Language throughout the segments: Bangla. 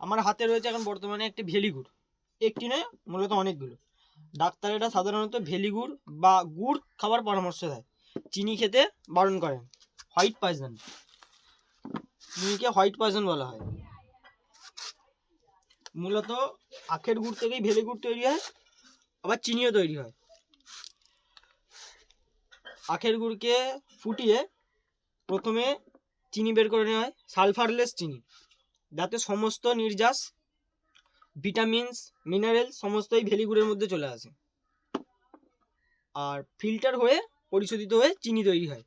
আমার হাতে রয়েছে এখন বর্তমানে একটি ভেলিগুড়, একটি নয় মূলত অনেকগুলো। ডাক্তারেরা সাধারণত ভেলিগুড় বা গুড় খাবার পরামর্শ দেয়, চিনি খেতে বারণ করেন। হোয়াইট পয়জন, চিনিকে হোয়াইট পয়জন বলা হয়। মূলত আখের গুড় থেকেই ভেলিগুড় তৈরি হয়, আবার চিনিও তৈরি হয়। আখের গুড়কে ফুটিয়ে প্রথমে চিনি বের করে নেওয়া হয়, সালফারলেস চিনি, যাতে সমস্ত নির্যাস ভিটামিনস মিনারেল সমস্তই ভেলিগুড়ের মধ্যে চলে আসে, আর ফিল্টার হয়ে পরিশোধিত হয়ে চিনি তৈরি হয়।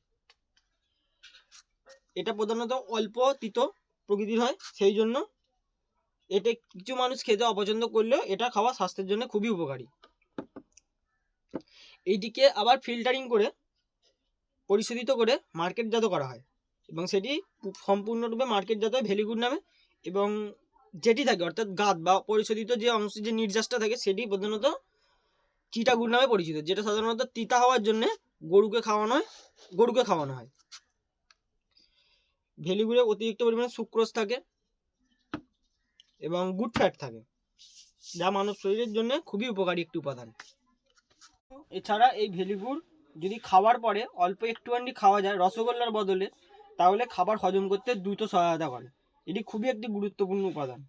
এটা প্রধানত অল্প তিতো প্রকৃতির হয়, সেই জন্য এটা কিছু মানুষ খেতে অপছন্দ করলেও এটা খাওয়া স্বাস্থ্যের জন্য খুবই উপকারী। এইটিকে আবার ফিল্টারিং করে পরিশোধিত করে মার্কেটজাত করা হয়, এবং সেটি সম্পূর্ণরূপে মার্কেটজাত হয় ভেলিগুড় নামে। এবং যেটি থাকে অর্থাৎ গাদ বা পরিশোধিত যে অংশ, যে নির্যাসটা থাকে, সেটি প্রধানত চিটাগুড় নামে পরিচিত, যেটা সাধারণত তিতা হওয়ার জন্য গরুকে খাওয়ানো হয়। ভেলিগুড়ে অতিরিক্ত পরিমাণে সুক্রোজ থাকে এবং গুড ফ্যাট থাকে, যা মানব শরীরের জন্য খুবই উপকারী একটি উপাদান। এছাড়া এই ভেলিগুড় যদি খাওয়ার পরে অল্প একটুখানি খাওয়া যায় রসগোল্লার বদলে, তাহলে খাবার হজম করতে দ্রুত সহায়তা করে। এটি খুবই একটি গুরুত্বপূর্ণ উপাদান।